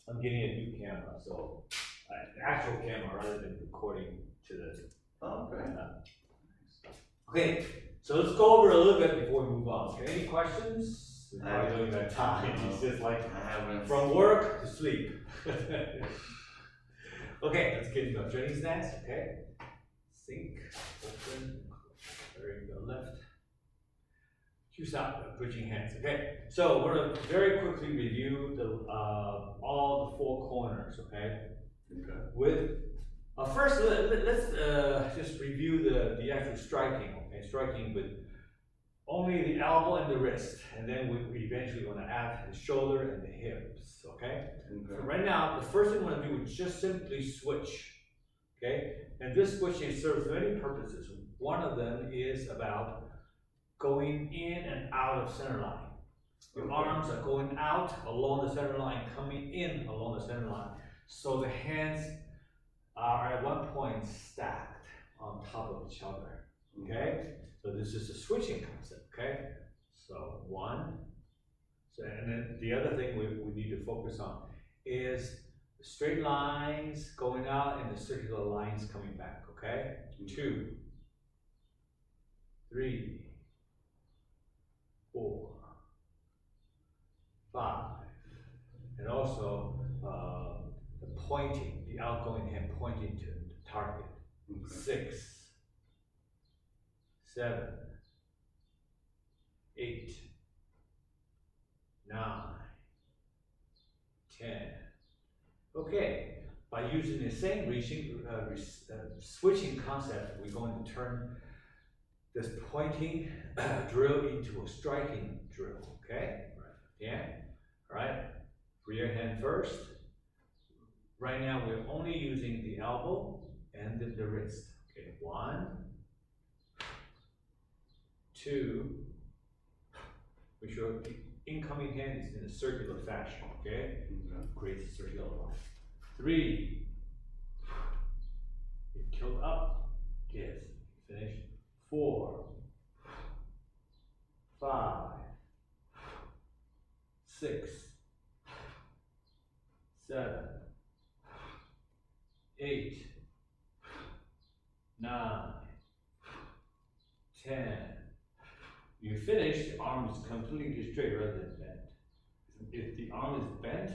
I'm getting a new camera, so an actual camera rather than recording to the. Oh, okay. Okay, so let's go over a little bit before we move on. Okay, any questions? I Probably don't even have time. It's just like I haven't. from work to sleep. Okay, let's get into our training stance. Okay, sink, open, very go left. Two stop, bridging hands. Okay, so we're gonna very quickly review the all the four corners. Okay, Okay. with first let's just review the actual striking. Okay, striking with only the elbow and the wrist, and then we eventually want to add the shoulder and the hips. Okay. So right now, the first thing we're gonna do is just simply switch. Okay, and this switching serves many purposes. One of them is about going in and out of center line. Your arms are going out along the center line, coming in along the center line. So the hands are at one point stacked on top of each other. Okay? So this is a switching concept. Okay? So one. So, and then the other thing we need to focus on is the straight lines going out and the circular lines coming back. Okay? 2, 3, 4, 5, and also the pointing, the outgoing hand pointing to the target. 6, 7, 8, 9, 10. Okay, by using the same switching concept, we're going to turn this pointing drill into a striking drill. Okay? Yeah? Alright? Rear hand first. Right now we're only using the elbow and the wrist. Okay, 1, 2. Make sure the incoming hand is in a circular fashion. Okay? Creates a circular line. 3. It killed up. Yes. Finish. 4, 5, 6, 7, 8, 9, 10. You finish, the arm is completely straight rather than bent. If the arm is bent,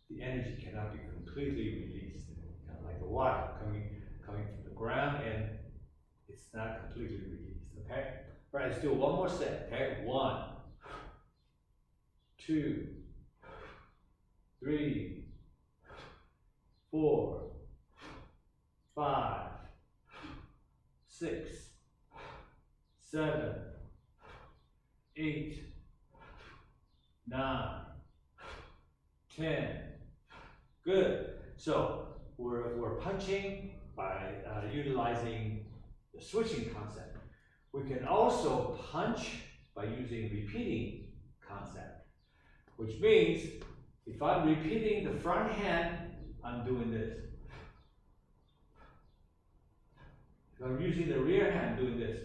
the energy cannot be completely released. Kind of like the water coming from the ground, and it's not completely released. Okay? All right, let's do one more set. Okay? 1, 2, 3, 4, 5, 6, 7, 8, 9, 10. Good. So we're punching by utilizing the switching concept. We can also punch by using repeating concept, which means if I'm repeating the front hand, I'm doing this. If I'm using the rear hand, I'm doing this.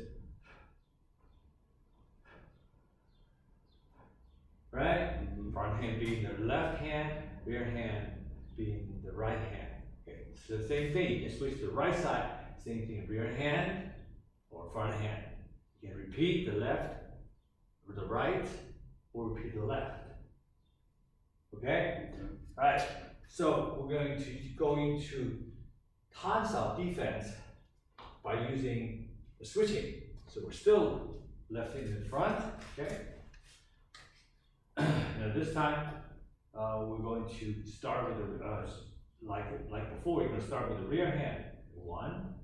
Right? Front hand being the left hand, rear hand being the right hand. Okay, so the same thing. You can switch to the right side, same thing, rear hand or front hand. You can repeat the left or the right, or repeat the left. Okay? Alright, so we're going to go into Tan-Sao defense by using the switching. So we're still left hand in front, okay? Now this time, we're going to start with the, like before, we're going to start with the rear hand. 1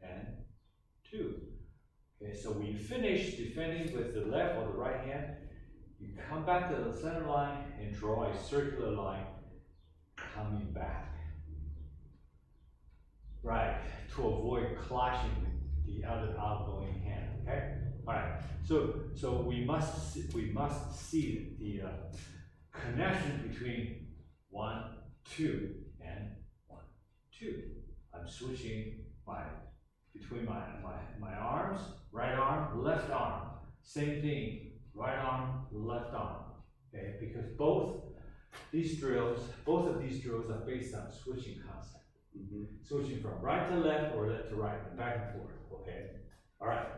and 2. Okay, so we finish defending with the left or the right hand. You come back to the center line and draw a circular line coming back. Right, to avoid clashing with the other outgoing hand. Okay. All right. So we must see the connection between 1, 2 and 1, 2. I'm switching between my arms, right arm, left arm. Same thing, right arm, left arm. Okay, because both these drills, both of these drills are based on switching concept. Mhm. Switching from right to left or left to right, and back and forth, okay? All right.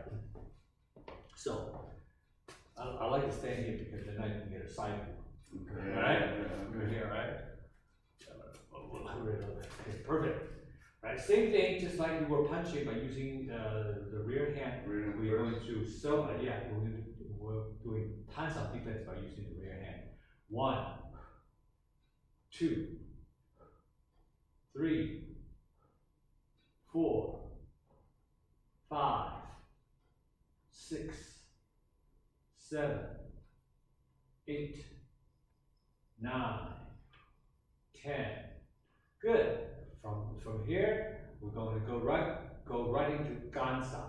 So, I like to stand here because then I can get a side view. Okay. All right? Yeah. We're here, right? Okay, perfect. Right, same thing, just like we were punching by using the rear hand. We're going to we're doing tons of defense by using the rear hand. 1, 2, 3, 4, 5, 6, 7, 8, 9, 10. Good. From here, we're going to go right into Gansa.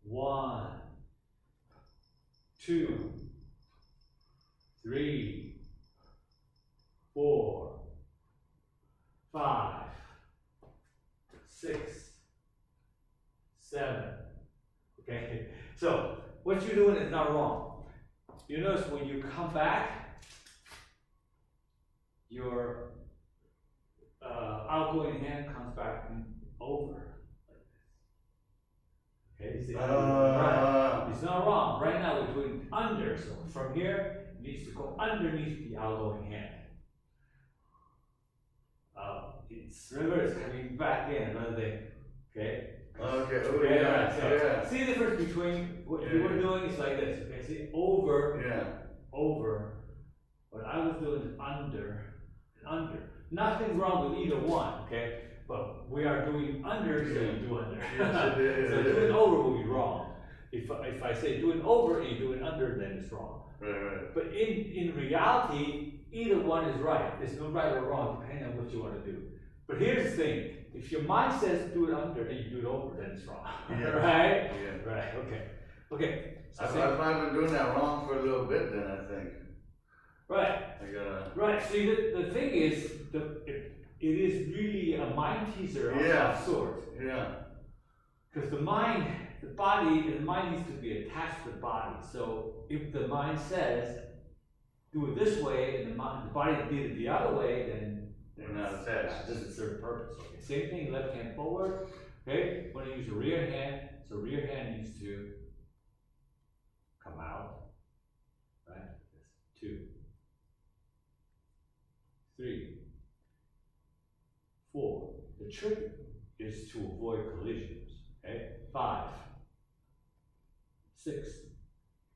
1, 2, 3, 4, 5, 6, 7. Okay, so what you're doing is not wrong. You notice when you come back, your outgoing hand comes back and over. Okay, see? Right. It's not wrong. Right now we're doing under, so from here, it needs to go underneath the outgoing hand. Remember, it's coming back in, another thing. Okay? Okay, oh, Okay, yeah, right, so yeah. see the difference between what you were doing is like this. Okay, see, over, over. What I was doing is under and under. Nothing wrong with either one, okay? But we are doing under, so you do under. Yes, it is. So doing over will be wrong. If I say doing over and you do it under, then it's wrong. Right. But in reality, either one is right. There's no right or wrong depending on what you want to do. But here's the thing: if your mind says do it under and you do it over, then it's wrong. Yeah. Right? Yeah. Right. Okay. Okay. So I've been doing that wrong for a little bit then, I think. right. I gotta. Right. See, the thing is, it is really a mind teaser of sorts. Yeah. Because the mind needs to be attached to the body. So if the mind says, do it this way, and the body did it the other way, then They're not attached. this is serve purpose. Okay. Same thing, left hand forward. Okay, when you use the rear hand, so rear hand needs to come out. Right? 2, 3, 4. The trick is to avoid collisions. Okay? 5, 6.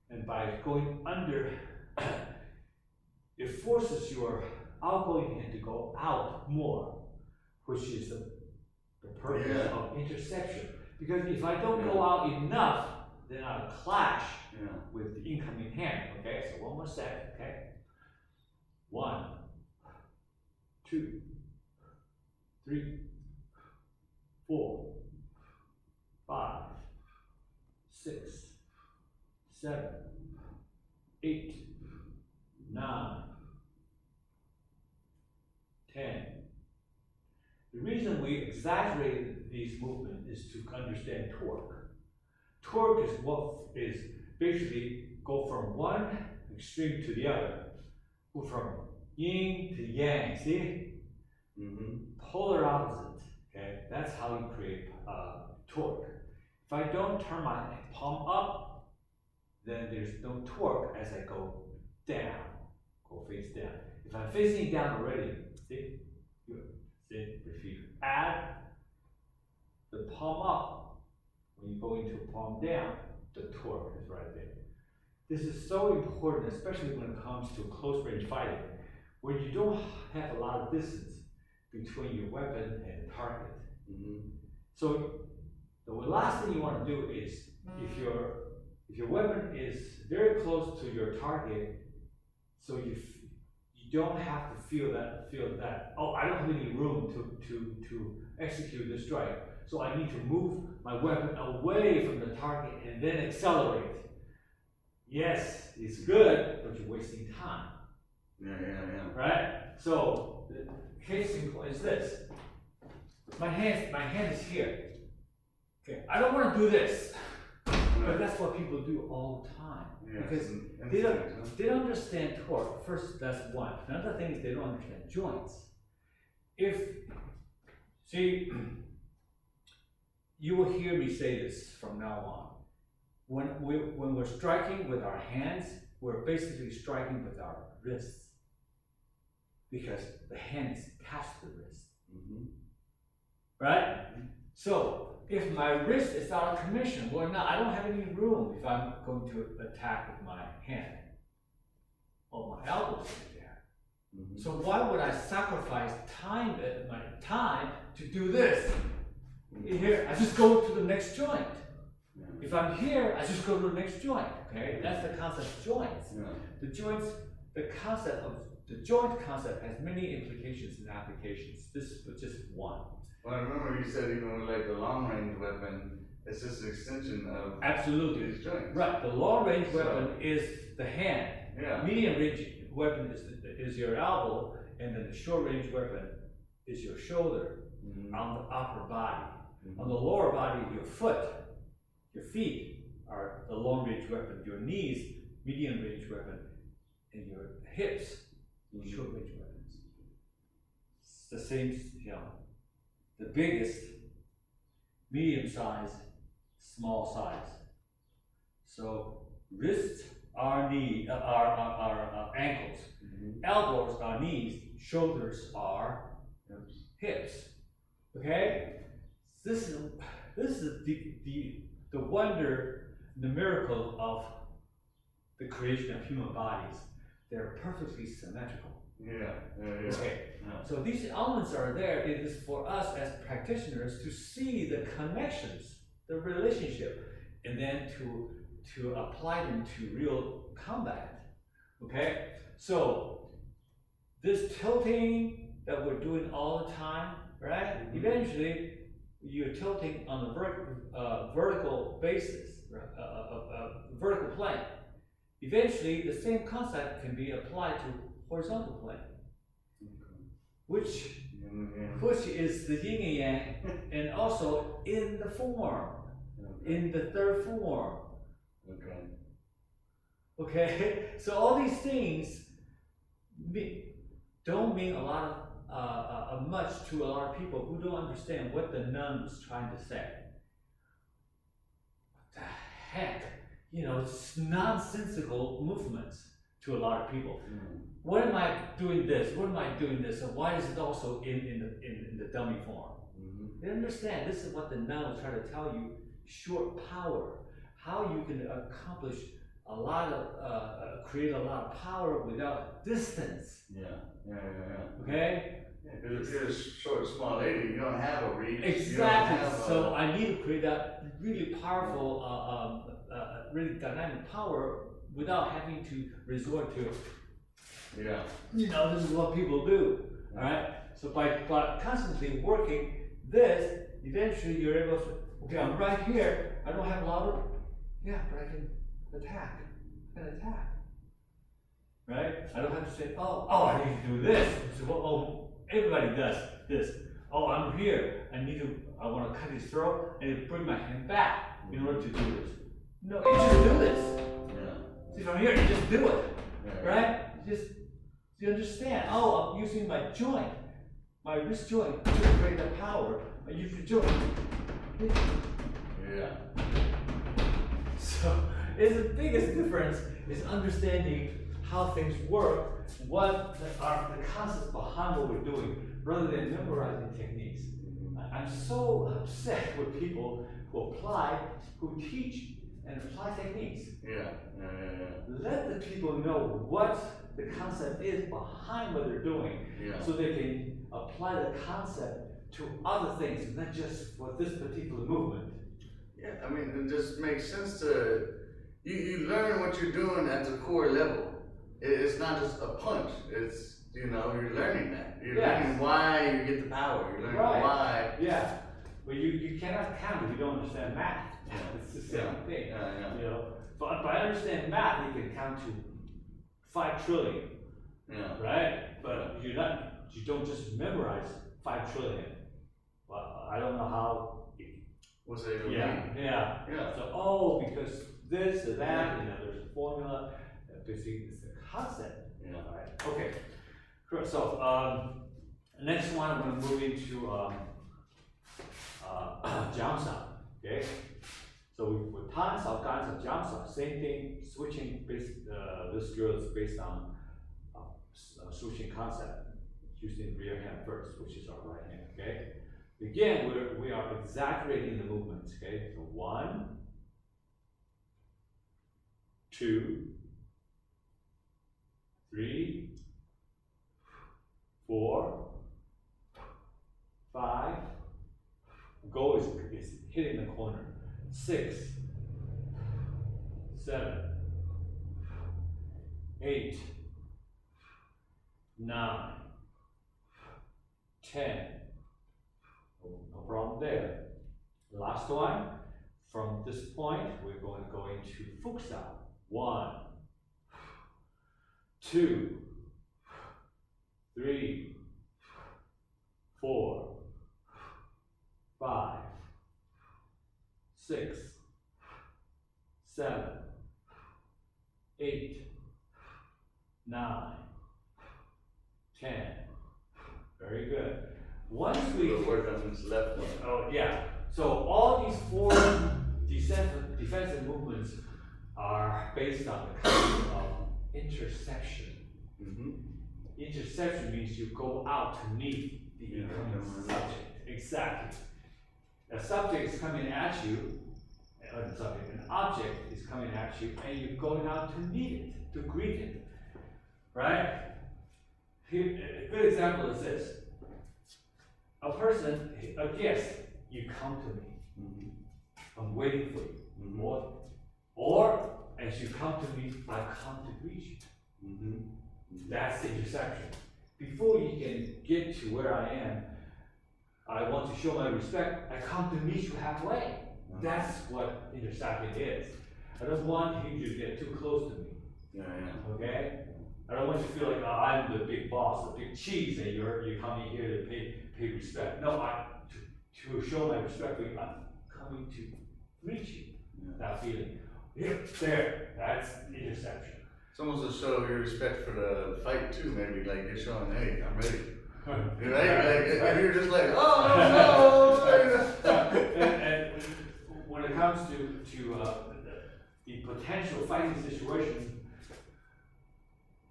And by going under, it forces your outgoing hand to go out more, which is the purpose of interception. Because if I don't go out enough, then I'll clash with the incoming hand. Okay, so one more set. Okay, 1, 2, 3, 4, 5, 6, 7, 8, 9, 10. The reason we exaggerated these movements is to understand torque. Torque is what is basically go from one extreme to the other. Go from yin to yang, see? Polar opposite, okay? That's how you create torque. If I don't turn my palm up, then there's no torque as I go down, go face down. If I'm facing down already, see? Good. See? If you add the palm up, when you go into palm down, the torque is right there. This is so important, especially when it comes to close range fighting, where you don't have a lot of distance between your weapon and target. So the last thing you want to do is, if your weapon is very close to your target, so you don't have to feel that, oh, I don't have any room to execute this strike, so I need to move my weapon away from the target and then accelerate. Yes, it's good, but you're wasting time. Right? So the case in point is this. My hand is here. Okay, I don't want to do this. But that's what people do all the time. Yeah, Because some they don't, instincts, huh? they don't understand torque. First, that's one. Another thing is they don't understand joints. See, you will hear me say this from now on. When we're striking with our hands, we're basically striking with our wrists. Because the hand is attached to the wrist. Mhm. Right? So, if my wrist is out of commission, well, now I don't have any room if I'm going to attack with my hand. Or my elbows in there. Mhm. So why would I sacrifice my time to do this? Here, I just go to the next joint. Yeah. If I'm here, I just go to the next joint, okay? That's the concept of joints. Yeah. The joint concept has many implications and applications. This was just one. Well, I remember you said even with like the long range weapon, it's just an extension of Absolutely. these joints. Right, the long range So- weapon is the hand. Yeah. Medium range weapon is your elbow, and then the short range weapon is your shoulder Mhm. on the upper body. Mhm. On the lower body, your foot, your feet are the long range weapon. Your knees, medium range weapon, and your hips, short range weapons. It's the same, the biggest, medium size, small size. So wrists are ankles, Mhm. elbows are knees, shoulders are Yes. hips. Okay? This is the wonder, the miracle of the creation of human bodies. They're perfectly symmetrical. Yeah. Yeah. Okay. Yeah. So these elements are there. It is for us as practitioners to see the connections, the relationship, and then to apply them to real combat. Okay? So this tilting that we're doing all the time, right? Mhm. Eventually, you're tilting on a vertical basis, vertical plane. Eventually, the same concept can be applied to horizontal plane, Okay. which Yeah. is the yin and yang, and also in the form, Okay. in the third form. Okay. Okay, so all these things don't mean a lot of much to a lot of people who don't understand what the nun was trying to say. What the heck? It's nonsensical movements to a lot of people. Mm. What am I doing this? What am I doing this? And why is it also in the dummy form? Mhm. They understand this is what the nun was trying to tell you: short power, how you can accomplish a lot of, create a lot of power without distance. Yeah. Yeah. Okay? Yeah, because if you're a short, small lady, you don't have a reach. You don't Exactly. have So I need to create that really powerful, really dynamic power without having to resort to, Yeah. this is what people do. All right. So by constantly working this, eventually you're able to. Okay, I'm right here. I don't have a lot of. Yeah, but I can attack. I can attack. Right? I don't have to say, I need to do this. So, everybody does this. I'm here. I want to cut his throat and bring my hand back in order to do this. No, you just do this. Yeah. See, from here, you just do it. Yeah. Right? You understand. I'm using my joint, my wrist joint to create the power. I use the joint. Yeah. So, it's the biggest difference is understanding how things work, what are the concepts behind what we're doing, rather than memorizing techniques. I'm so upset with people who teach and apply techniques. Yeah. Let the people know what the concept is behind what they're doing, Yeah. so they can apply the concept to other things, not just for this particular movement. Yeah, I mean, it just makes sense you learn what you're doing at the core level. It's not just a punch, it's, you're learning that. You're Yes. learning why you get the power, you're learning Right. why. Yeah, but you cannot count if you don't understand math. It's the same thing. Yeah. But by understanding math, you can count to 5 trillion, Yeah. right? But you don't just memorize 5 trillion. Well, I don't know how. What's that gonna Yeah, mean? yeah. Yeah. So, oh, because this or that, there's a formula, basically it's a concept. Yeah. Alright, okay. Cool. So, next one, I'm gonna move into, Jiangsa, okay? So with tons of guns of Jiangsa, same thing, switching this drill is based on, switching concept, using rear hand first, which is our right hand, okay? Again, we are exaggerating the movements, okay? So 1, 2, 3, 4, 5. Goal is hitting the corner. 6, 7, 8, 9, 10. No problem there. Last one. From this point, we're going to go into Fuxia. 1, 2, 3, 4, 5, 6, 7, 8, 9, 10. Very good. Once we We'll work on this left one. oh yeah, so all these 4 defensive movements are based on the concept of interception. Mm-hmm. Interception means you go out to meet the incoming subject. Exactly. A subject is coming at you, an object is coming at you, and you're going out to meet it, to greet it. Right? Here, a good example is this. A person, a guest, you come to me. Mm-hmm. I'm waiting for you. Mm-hmm. Or as you come to me, I come to greet you. Mm-hmm. That's the intersection. Before you can get to where I am, I want to show my respect. I come to meet you halfway. That's what intersecting is. I don't want you to get too close to me. Yeah, yeah. Okay? I don't want you to feel like, oh, I'm the big boss, the big cheese, and you're coming here to pay respect. No, to show my respect for you, I'm coming to greet you. Yeah. That feeling. Here, there, that's interception. It's almost to show your respect for the fight too, maybe, like you're showing, hey, I'm ready. You're right? Like, if you're just like, oh, no. And when it comes to the potential fighting situation,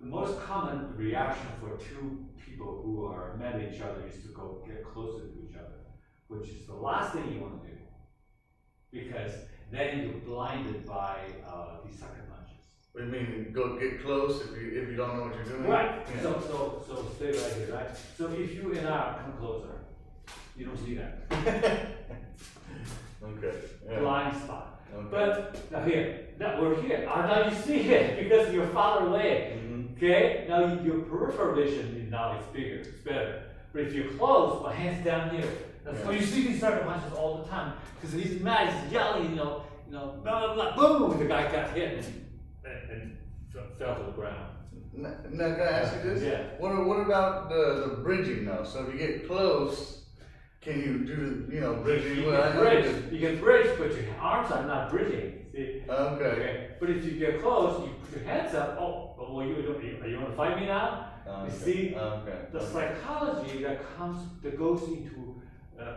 the most common reaction for 2 people who are met each other is to go get closer to each other, which is the last thing you want to do, because then you're blinded by the sucker punches. What do you mean, go get close if you don't know what you're doing? Right. Yeah. So stay right here, right? So if you and I come closer, you don't see that. Okay. Yeah. Blind spot. Okay. But now we're here. Now you see it because you're far away. Mm-hmm. Okay? Now your peripheral vision now is bigger, it's better. But if you're close, my hand's down here. So you see these sucker punches all the time because he's mad, he's yelling, blah blah blah, boom! The guy got hit and fell to the ground. Now, can I ask you this? Yeah. What about the bridging though? So if you get close, can you do bridging? You can bridge, but your arms are not bridging. See? Okay. But if you get close, you put your hands up. Oh, well, you want to fight me now? Okay. You see, Okay. the psychology that goes into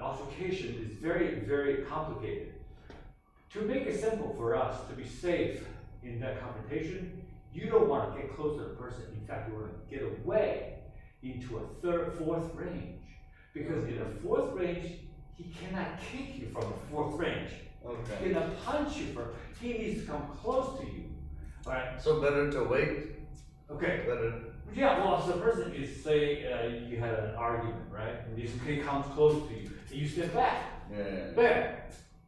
altercation is very, very complicated. To make it simple for us to be safe in that confrontation, you don't want to get close to the person. In fact, you want to get away into a 4th range. Because in the 4th range, he cannot kick you from the 4th range. Okay. He cannot punch you he needs to come close to you. Alright? So better to wait. Okay. Better. Yeah, well, so the person is, say, you had an argument, right? And this kid comes close to you, and you step back. Yeah. There.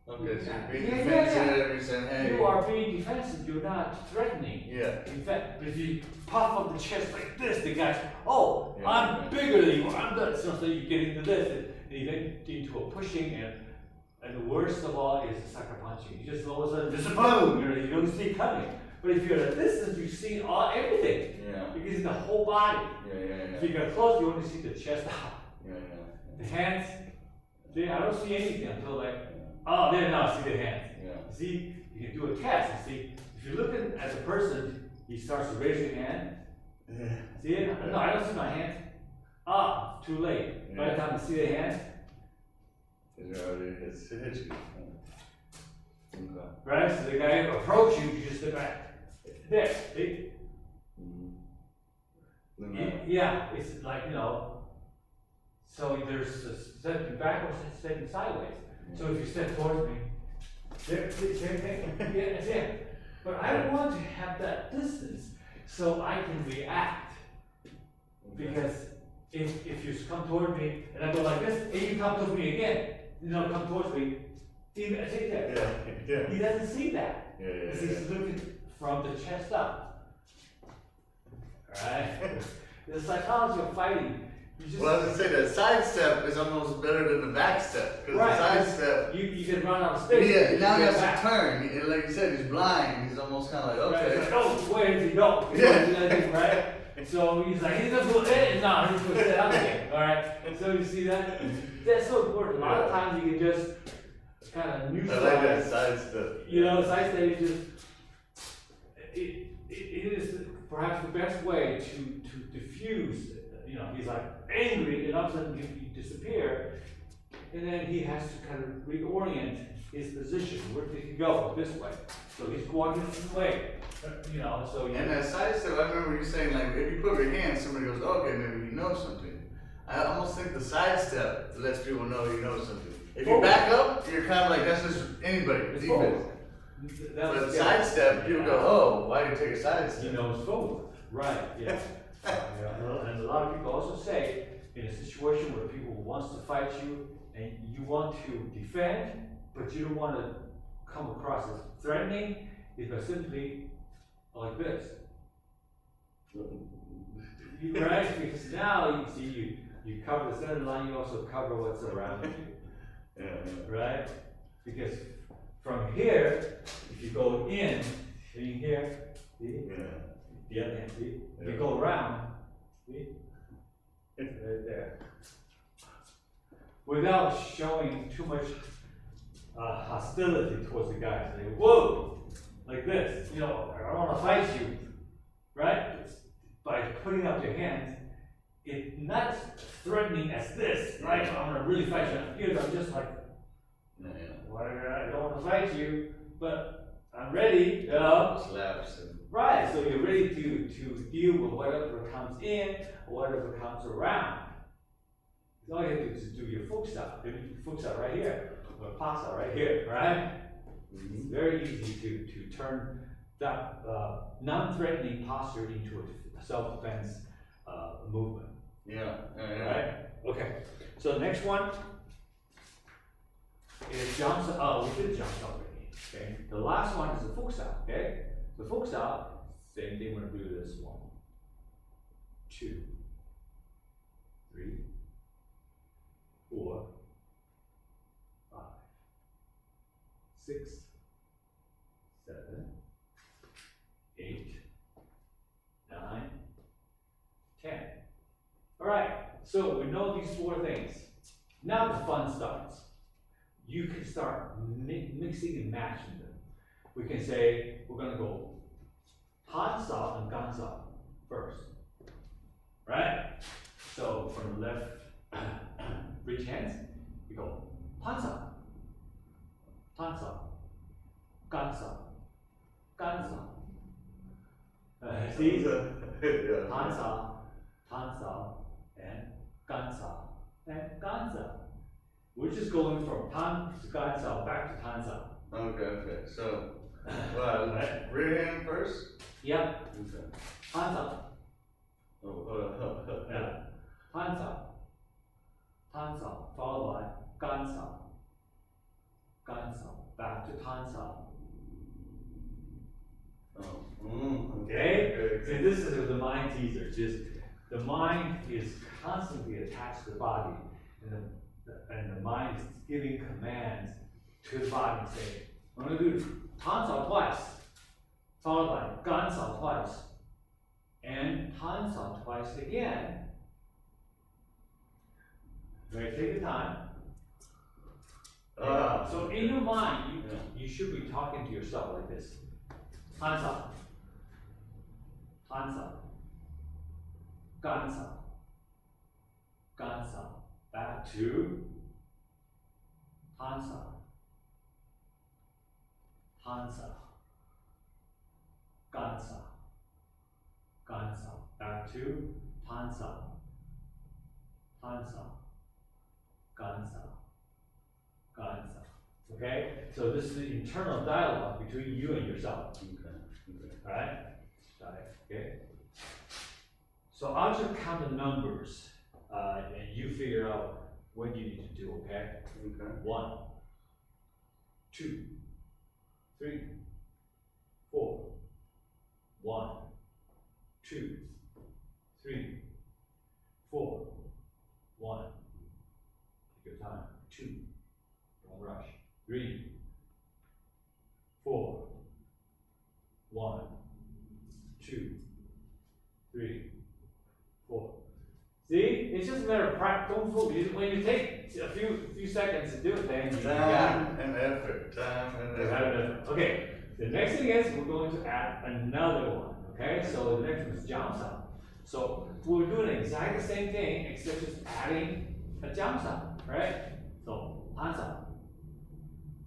Okay. So you're being Yeah, defensive. yeah. You're saying, hey. You are being defensive, you're not threatening. Yeah. In fact, if you puff up the chest like this, the guy's, oh, Yeah, I'm yeah. bigger than you, I'm that. So you get into this, and you get into a pushing, and the worst of all is the sucker punching. You just all of a sudden, just boom, you don't see it coming. But if you're at a distance, you see everything. Yeah. Because it's the whole body. Yeah. If you get close, you only see the chest out. Yeah. The hands, I don't see anything until like Oh, there now, see the hands. Yeah. See, you can do a test. You see, if you're looking at the person, he starts to raise your hand. Yeah. See it? No, I don't see my hands. Ah, too late. By the time you see the hand, It's already hit you. Okay. right? So the guy approach you, you just step back. There, see? Yeah, it's like, so there's a stepping backwards and stepping sideways. So if you step towards me, there, same thing. Yeah, it's it. But I want to have that distance so I can react. Because if you come toward me and I go like this, and you come towards me again, come towards me, see that? Yeah. He doesn't see that. Yeah. Because he's looking from the chest up. Alright? The psychology of fighting. You just, Well, I was gonna say that side step is almost better than the back step. Because the side step, you can run out of space. yeah, now he has back. to turn. And like you said, he's blind. He's almost kind of like, Right, okay. it's like, oh, where did he go? Yeah. Right? So he's like, he's gonna go in, no, he's gonna sit down again. Alright? So you see that? That's so important. A lot of times you can just kind of I neutralize. like that side step. Side step is just, it is perhaps the best way to diffuse. He's like angry and all of a sudden you disappear. And then he has to kind of reorient his position. Where did he go? This way. So he's walking this way. So you. And that side step, I remember you saying like, if you put your hand, somebody goes, okay, maybe he knows something. I almost think the side step lets people know he knows something. If you back up, you're kind of like, that's just anybody. It's Defense. forward. But side step, people go, oh, why do you take a side step? He knows forward. Right, yeah. And a lot of people also say, in a situation where people wants to fight you and you want to defend, but you don't want to come across as threatening, is by simply like this. Right? Because now you see you cover the center line, you also cover what's around you. Yeah. Right? Because from here, if you go in here, see? Yeah. The other hand, see? If you Yeah. go around, see? Right there. Without showing too much hostility towards the guy. Say, whoa! Like this. I don't want to fight you. Right? By putting up your hands, it's not threatening as this, right? I'm gonna really fight you. Here, I'm just like, whatever, I don't want to fight you, but I'm ready, Slaps and. Right, so you're ready to deal with whatever comes in or whatever comes around. All you have to do is do your fuxa. Fuxa right here, or pasa right here, right? It's very easy to turn that non-threatening posture into a self-defense movement. Yeah. Right? Okay. So the next one is jumps. We did jumps already. Okay. The last one is the fuxa. Okay. The fuxa, same thing. We're gonna do this 1, 2, 3, 4, 5, 6, 7, 8, 9, 10. All right, so we know these 4 things. Now the fun starts. You can start mixing and matching them. We can say we're gonna go Hansa and Gansa first, right? So from the left, reach hands, we go Hansa, Hansa, Gansa, Gansa. See? Yeah. Hansa, Hansa, and Gansa, and Gansa. We're just going from Tan to Gansa back to Tansa. Okay. So, rear hand first? Yep, Okay. Hansa, Oh, hold on. yeah, Hansa, Tansa, followed by Gansa, Gansa, back to Tansa. Oh. Okay? See, this is the mind teaser. Just the mind is constantly attached to the body, and the mind is giving commands to the body, saying, "I'm going to do Tansa twice, followed by Gansa twice, and Tansa twice again." Right? Take your time. So in your mind, Yeah. you should be talking to yourself like this. Hands up. Hands up. Guns up. Guns up. Back to hands up. Hands up. Guns up. Guns up. Back to hands up. Hands up. Guns up. Guns up. Okay? So this is the internal dialogue between you and yourself. Alright? Got it. Okay? So I'll just count the numbers, and you figure out what you need to do, okay? Okay. 1, 2, 3, 4. 1, 2, 3, 4. 1. Take your time. 2. Don't rush. 3, 4. 1, 2, 3, 4. See, it's just a matter of practice. Don't fool. When you take a few seconds to do it, then you got Time and effort. Time and it. effort. Okay. The next thing is we're going to add another one. Okay. So the next one is jump up. So we're doing exactly the same thing except just adding a jump up, right? So hands up.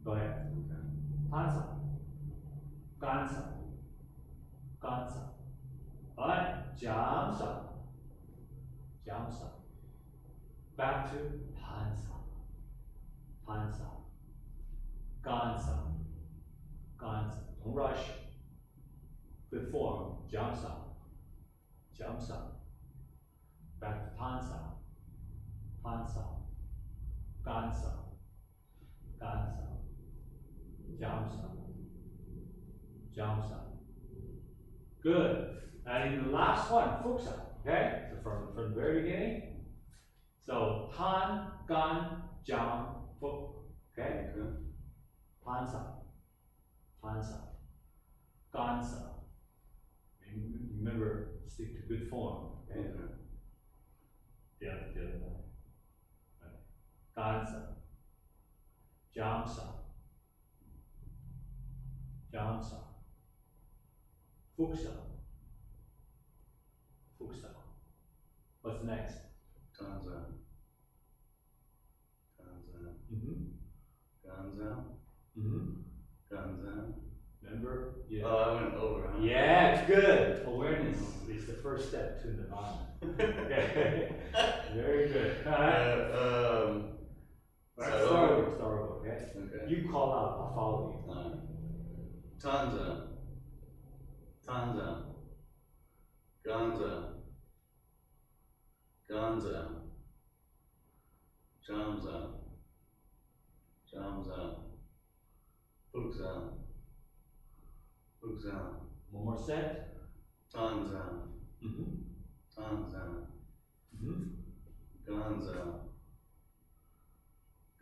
Go ahead. Hands up. Guns up. Guns up. Alright, jumps up. Jumps up. Back to hands up. Hands up. Guns up. Guns up. Don't rush. Good form. Jumps up. Jumps up. Back to hands up. Hands up. Guns up. Guns up. Jumps up. Jumps up. Good. And in the last one, fuks up. Okay? So from the very beginning. So han, gun, jump, fuk. Okay? Okay. Hands up. Hands up. Guns up. Remember, stick to good form. Okay? Okay. The other one. Right. Guns up. Jumps up. Jumps up. Fuks up. Fuks up. What's next? Guns out. Guns out. Mm-hmm. Guns out. Mm-hmm. Guns out. Remember? Yeah. Oh, I went over, huh? Yeah, good. Awareness is the first step to nirvana. Okay. Very good. All right. Start over, okay? Okay. You call out, I'll follow you. Alright. Tons out. Tons out. Guns out. Guns out. Jams out. Jams out. Hooks out. Hooks out. One more set. Tons out. Mm-hmm. Tons out. Mm-hmm. Guns out.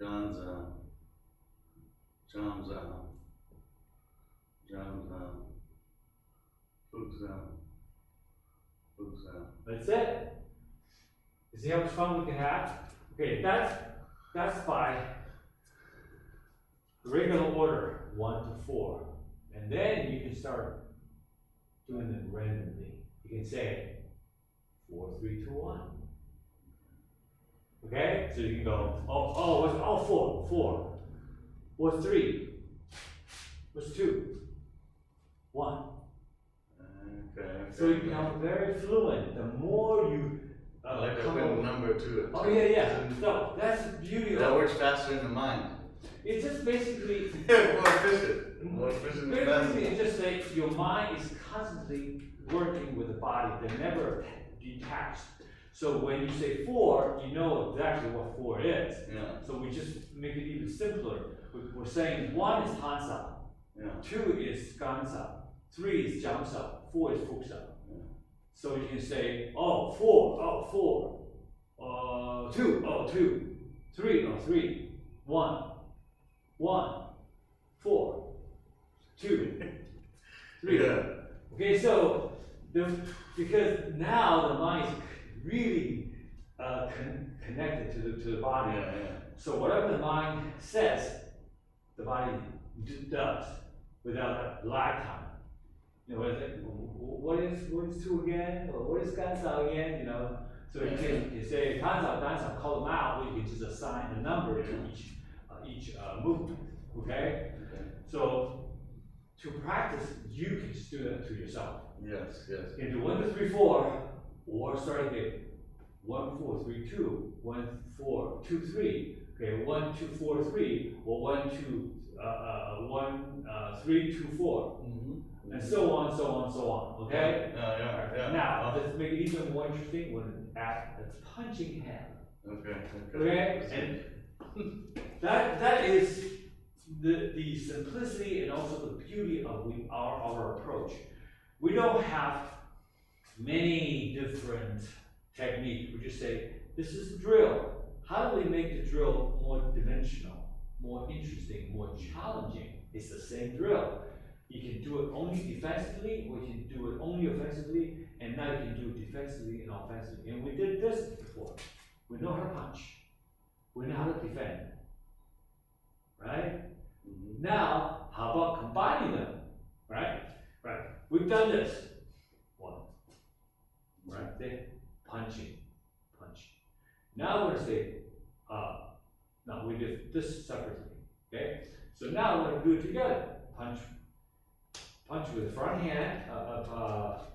Guns out. Jams out. Jams out. Hooks out. Hooks out. That's it. You see how much fun we can have? Okay, that's by regular order, 1 to 4. And then you can start doing them randomly. You can say 4, 3, 2, 1. Okay? So you can go, what's 4. What's 3? What's 2? 1. Okay. So you become very fluent. The more you like come a up- number to it. Oh yeah. So that's the beauty That of it. works faster in the mind. It's just basically More efficient. More efficient and faster. basically it's just like your mind is constantly working with the body. They're never detached. So when you say 4, you know exactly what 4 is. Yeah. So we just make it even simpler. We're saying 1 is hansa, Yeah. 2 is gansa, 3 is jamsa, 4 is fuksa. Yeah. So you can say, 4, 2, 2, 3, 3, 1, 4, 2, 3. Yeah. Okay, so because now the mind is really connected to the body. Yeah, yeah. So whatever the mind says, the body does without a lag time. You know, what is two again, or what is gansa again? You know, so you say gansa, dansa, call them out. You can just assign a number to each movement. Okay. So to practice, you can just do that to yourself. Yes, yes. You can do 1, 2, 3, 4, or starting at 1, 4, 3, 2, 1, 4, 2, 3. Okay, 1, 2, 4, 3, or 1, 2, 1, 3, 2, 4, and so on, so on, so on. Okay. Yeah. Now let's make it even more interesting. When that's punching hand. Okay. Okay, and that is the simplicity and also the beauty of our approach. We don't have many different techniques. We just say, this is the drill. How do we make the drill more dimensional, more interesting, more challenging? It's the same drill. You can do it only defensively, or you can do it only offensively, and now you can do it defensively and offensively. And we did this before. We know how to punch. We know how to defend. Right? Now, how about combining them? Right? We've done this. 1. Right there. Punching. Now we're going to say, no, we did this separately. Okay? So now we're going to do it together. Punch with the front hand,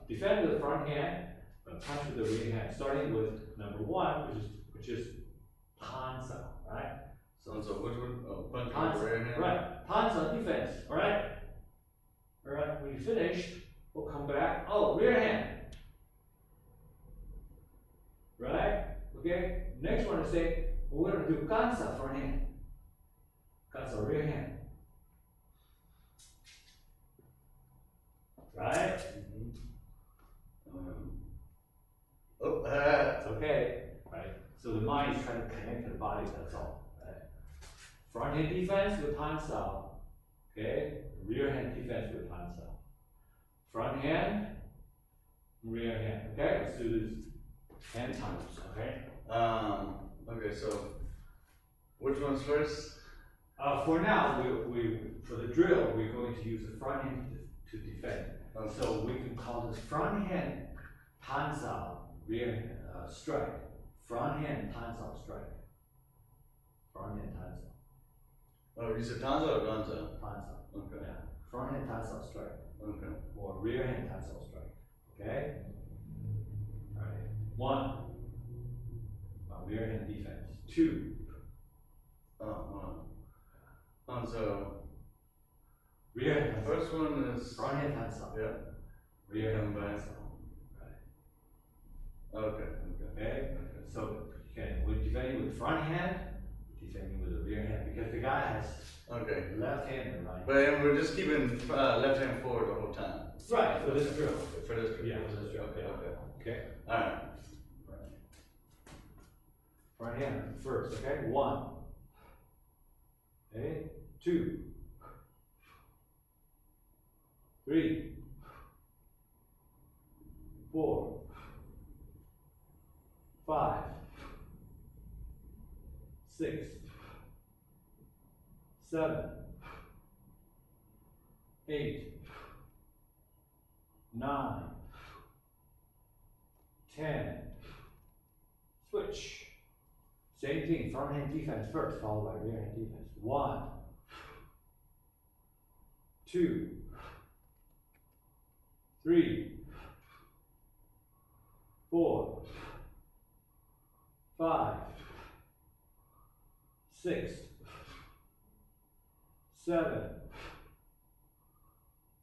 defend with the front hand, but punch with the rear hand. Starting with number 1, which is pansa, right? So which one? Oh, punch with Pansa, the rear hand? right? Pansa defense, all right? All right, when you finish, we'll come back. Oh, rear hand. Right? Okay? Next one is say, we're going to do gansa front hand. Gansa rear hand. Right? Okay. Right? So the mind is trying to connect to the body, that's all. Right? Front hand defense with pansa. Okay? Rear hand defense with pansa. Front hand, rear hand. Okay? Let's do this 10 times. Okay? Okay, so which one's first? For now, we for the drill, we're going to use the front hand to defend. Okay. So we can call this front hand pansa, rear hand strike. Front hand pansa strike. Front hand pansa. Oh, you said Tanza or Ganza? Pansa. Okay. Yeah. Front hand pansa strike. Okay. Or rear hand pansa strike. Okay? Alright. 1. Rear hand defense. 2. So Rear hand the pansa. first one is Front hand pansa. yeah. Rear hand Come back. pansa. Right. Okay. Okay? So you can, we're defending with the front hand, defending with the rear hand, because the guy has Okay. left hand and right hand. But we're just keeping left hand forward the whole time. Right, for this drill. For this drill. Yeah, for this drill. Okay. Okay? Alright. Front hand first, okay? 1. Okay? 2. 3. 4. 5. 6. 7. 8. 9. 10. Switch. Same thing, front hand defense first, followed by rear hand defense. 1. 2. 3. 4. 5. 6. 7.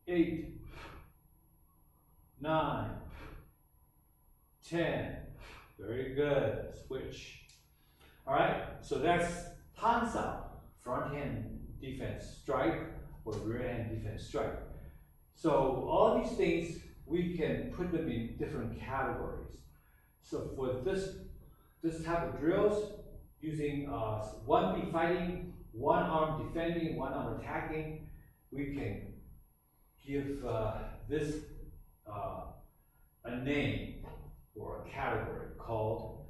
8. 9. 10. Very good. Switch. Alright, so that's pansa, front hand defense strike, or rear hand defense strike. So all these things, we can put them in different categories. So for this type of drills, using one be fighting, one arm defending, one arm attacking, we can give this a name or a category called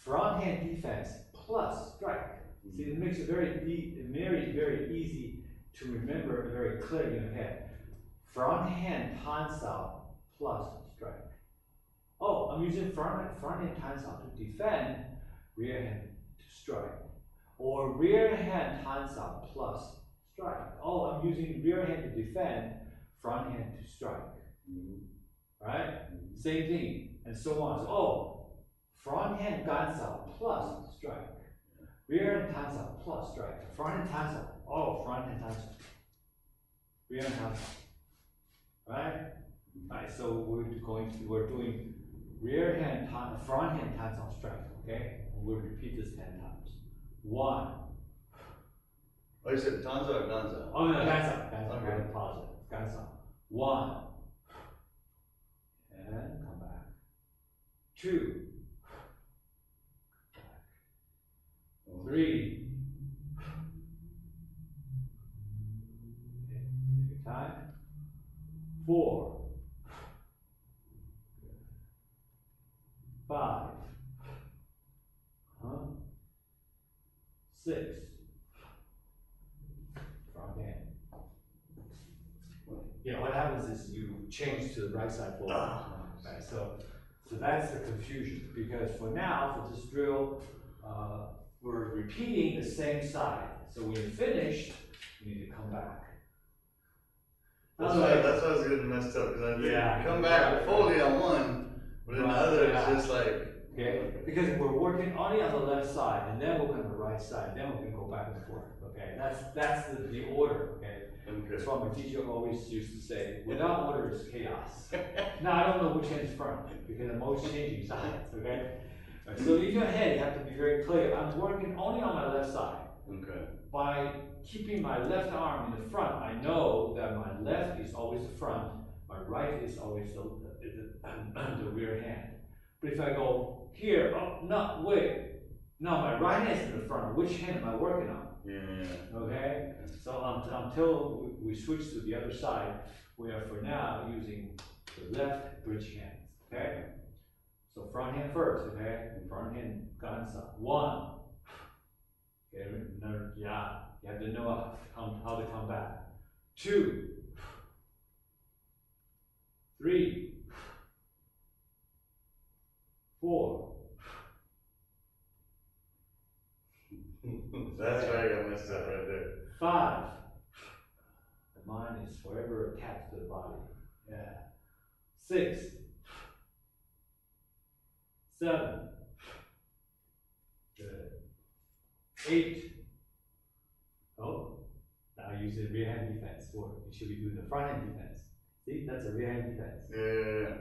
front hand defense plus strike. See, it makes it very easy to remember, very clear in your head. Front hand hands out plus strike. Oh, I'm using front hand hands out to defend, rear hand to strike. Or rear hand hands out plus strike. Oh, I'm using rear hand to defend, front hand to strike. Right? Same thing, and so on. So, oh, front hand guns out plus strike. Rear hand hands out plus strike. Front hand hands out. Oh, front hand hands out. Rear hand hands out. Right? Right. So we're doing rear hand, front hand hands on strike. Okay? And we'll repeat this 10 times. 1. Oh, you said Tanza or Ganza? Oh no, guns out. Okay. Pause it. Guns out. 1. And come back. 2. 3. Okay, take your time. 4. 5. 6. Front hand. Yeah, what happens is you change to the right side forward. Right, so that's the confusion, because for now, for this drill, we're repeating the same side. So when you're finished, you need to come back. That's why I was getting messed up, because I think come back fully on one, but then the other is just like. Okay, because we're working only on the left side, and then we'll come to the right side, then we can go back and forth. Okay, that's the order. Okay. That's what my teacher always used to say, without order is chaos. Now, I don't know which hand is front, because I'm always changing sides, okay? So in your head, you have to be very clear, I'm working only on my left side. Okay. By keeping my left arm in the front, I know that my left is always the front, my right is always the rear hand. But if I go here, oh, no, wait, no, my right hand is in the front, which hand am I working on? Yeah. Okay, so until we switch to the other side, we are for now using the left bridge hands. Okay, so front hand first. Okay, front hand guns up. 1. Okay, yeah, you have to know how to come back. 2. 3. 4. That's why I got messed up right there. 5. The mind is forever attached to the body. Yeah. 6. 7. Good. 8. Oh, now use the rear hand defense. Or you should be doing the front hand defense. See, that's a rear hand defense. Yeah.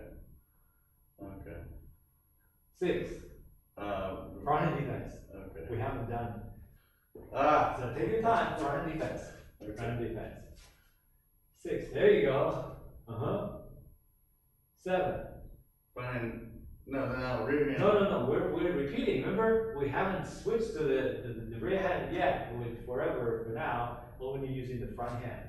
Okay. 6. Front hand defense. Okay. We haven't done. Ah. So take your time. Front hand defense. Okay. Front hand defense. 6. There you go. 7. Fine. No, rear hand. No. We're repeating. Remember, we haven't switched to the rear hand yet. With forever for now, only using the front hand.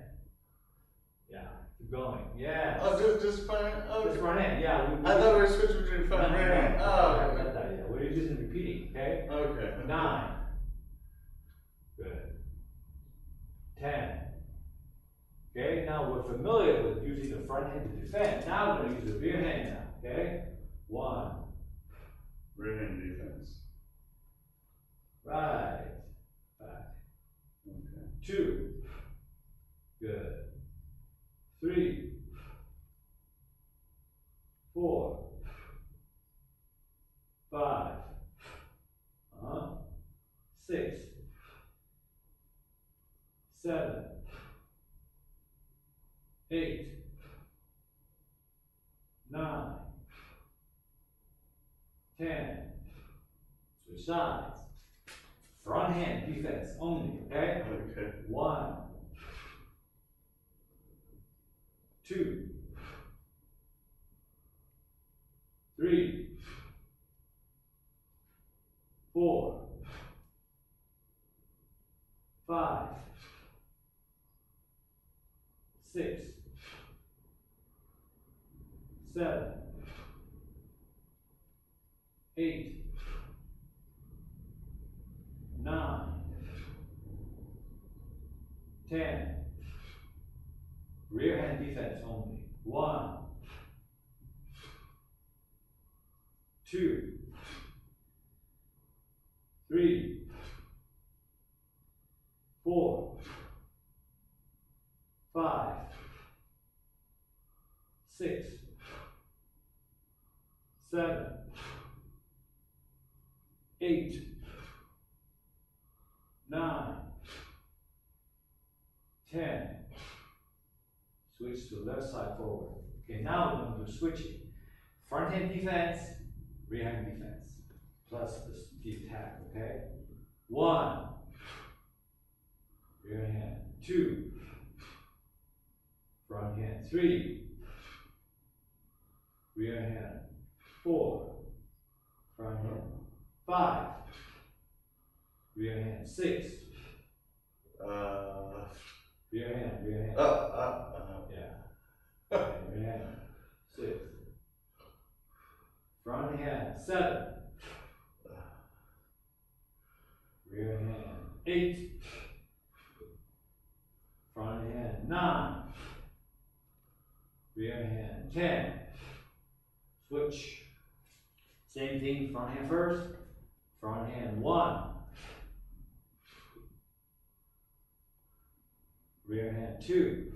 Yeah. Keep going. Yeah. Oh, just front hand. Oh, Just front hand. Yeah. I thought we were switching between front and rear hand. Oh. I got that. Yeah. We're using repeating. Okay. Okay. 9. Good. 10. Okay, now we're familiar with using the front hand to defend. Now we're going to use the rear hand now. Okay? 1. Rear hand defense. Right. Back. Okay. 2. Good. 3. 4. 5. 6. 7. 8. 9. 10. Switch sides. Front hand defense only, okay? Okay. 1. 2. 3. 4. 5. 6. 7. 8. 10. Rear hand defense only. 1, 2, 3, 4, 5, 6, 7, 8, 9, 10. Switch to left side forward. Okay, now we're going to do switching. Front hand defense, rear hand defense, plus the attack, okay? 1, rear hand. 2, front hand. 3, rear hand. 4, front hand. 5, rear hand. 6, rear hand, rear hand. Yeah. Rear hand. 6. Front hand. 7. Rear hand. 8. Front hand. 9. Rear hand. 10. Switch. Same thing, front hand first. Front hand. 1. Rear hand. 2.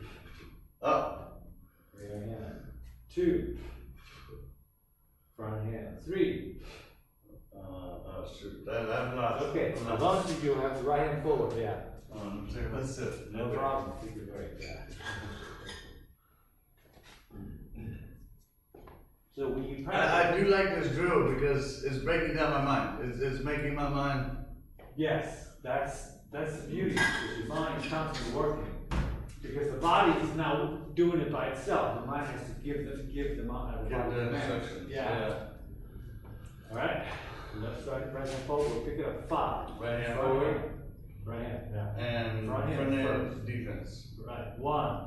Rear hand. 2. Front hand. 3. Shoot, I'm lost. Okay, as long as you have the right hand forward, yeah. That's it. No problem. Figure it right, yeah. So when you practice. I do like this drill because it's breaking down my mind. It's making my mind. Yes, that's the beauty, because your mind is constantly working. Because the body is not doing it by itself. The mind has to give the body commands. instructions. Yeah. All right. Left side, right hand forward. Pick it up. 5. Right hand Forward. forward. Right hand. Yeah. And Front hand front hand first. defense. Right. 1.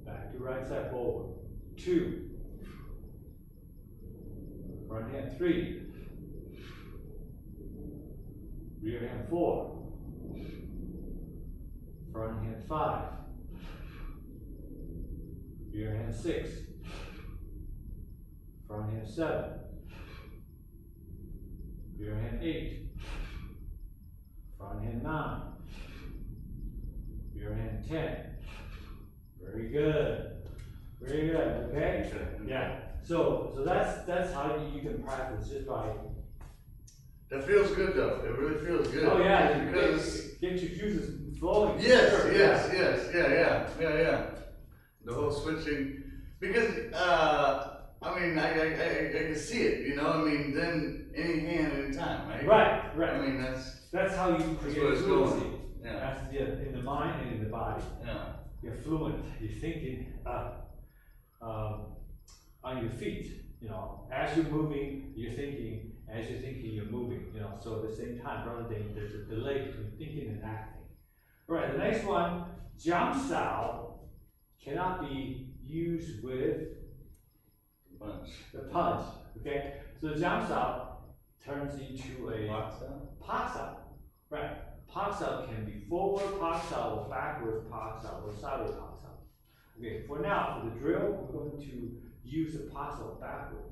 Back to right side forward. 2. Front hand. 3. Rear hand. 4. Front hand. 5. Rear hand. 6. Front hand. 7. Rear hand. 8. Front hand. 9. Rear hand. 10. Very good. Very good. Okay? Yeah. So that's how you can practice, just by. That feels good though. It really feels good. Oh yeah, Because get your juices flowing. yes, Sure, yes, yeah. yes, yeah. The whole switching, because I mean, I can see it. You know, I mean, then any hand, any time, right? Right. I mean, that's how you create where it's fluency. going. Yeah. That's in the mind and in the body. Yeah. You're fluent. You're thinking on your feet. You know, as you're moving, you're thinking. As you're thinking, you're moving. You know, so at the same time, rather than there's a delay between thinking and acting. All right. The next one, jump style, cannot be used with Punch. the punch. Okay. So the jump style turns into a Box out. box out. Right. Box out can be forward box out or backwards box out or sideways box out. Okay. For now, for the drill, we're going to use the box out backwards.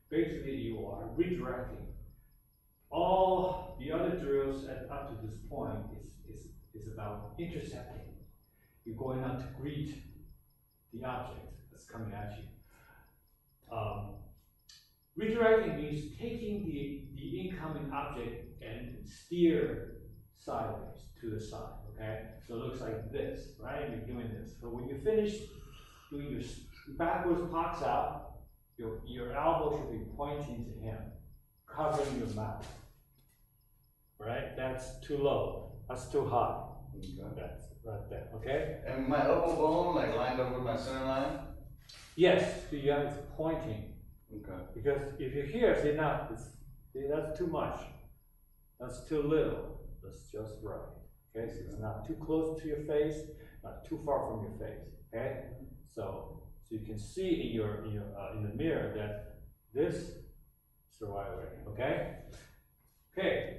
Basically, you are redirecting. All the other drills up to this point is about intercepting. You're going out to greet the object that's coming at you. Redirecting means taking the incoming object and steer sideways to the side, okay? So it looks like this, right? You're doing this. So when you finish doing your backwards box out, your elbow should be pointing to him, covering your mouth. Right? That's too low. That's too high. Okay. That's right there. Okay? And my elbow bone like lined up with my center line. Yes, so you have it pointing. Okay. Because if you're here, that's too much. That's too little. That's just right. Okay, so it's not too close to your face, not too far from your face. Okay? So you can see in the mirror that this is the right way. Okay? Okay.